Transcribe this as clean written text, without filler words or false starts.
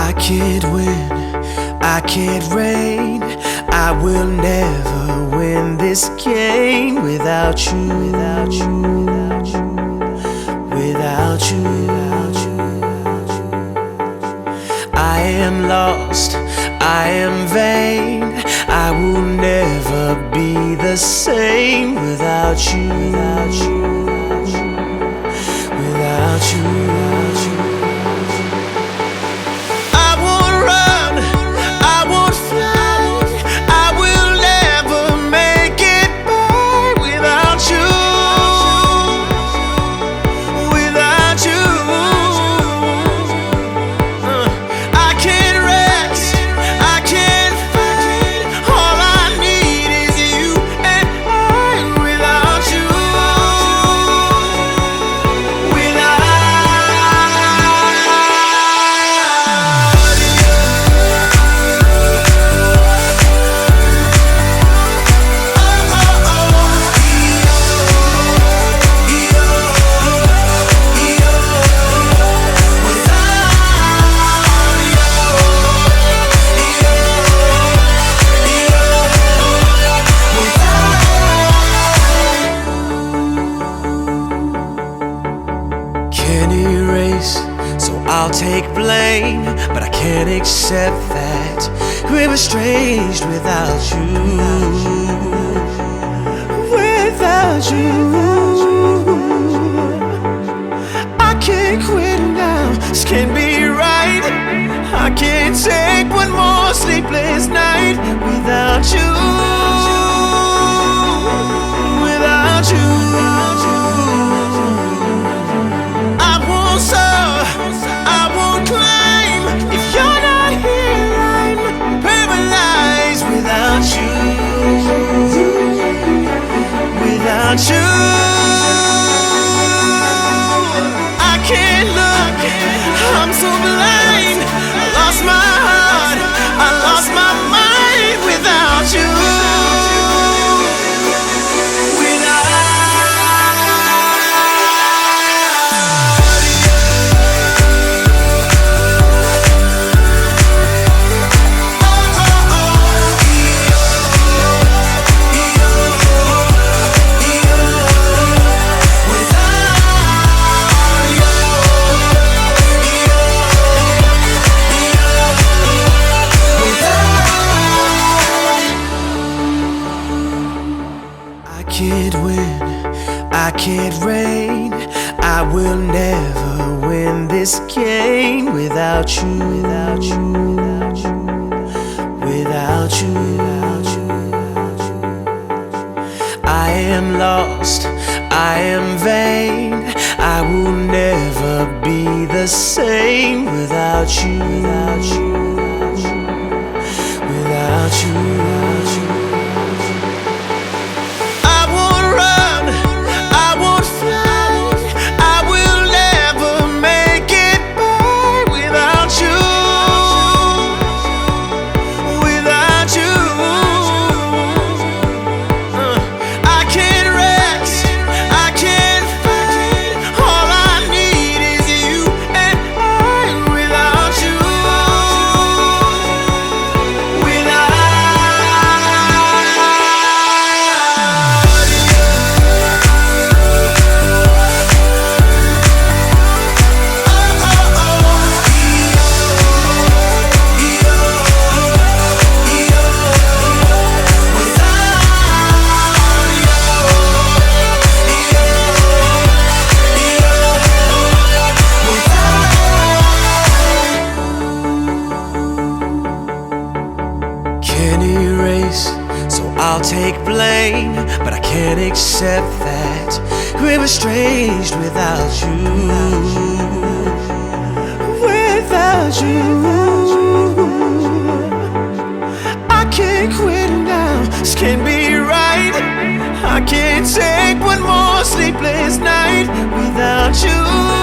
I can't win, I can't reign. I will never win this game without you, without you, without you, without you, without you. I am lost, I am vain. I will never be the same without you, without you, without you, without you, without you. I won't run, I won't fly. I will never make it by without you, without you. I can't rest, I can't fight. All I need is you and I without you, can't erase, so I'll take blame, but I can't accept that we're estranged without you, without you. I can't quit now, this can't be right. I can't take one more sleepless night without you, without you. Without you, I can't look, I'm so blind. I lost my heart, I lost my mind without you. I can't win, I can't reign. I will never win this game without you, without you, without you, without you, without you, without you. I am lost, I am vain. I will never be the same without you, without you, without you, without you, without you. Can't erase, so I'll take blame, but I can't accept that we're estranged without you, without you. I can't quit now, this can't be right. I can't take one more sleepless night without you.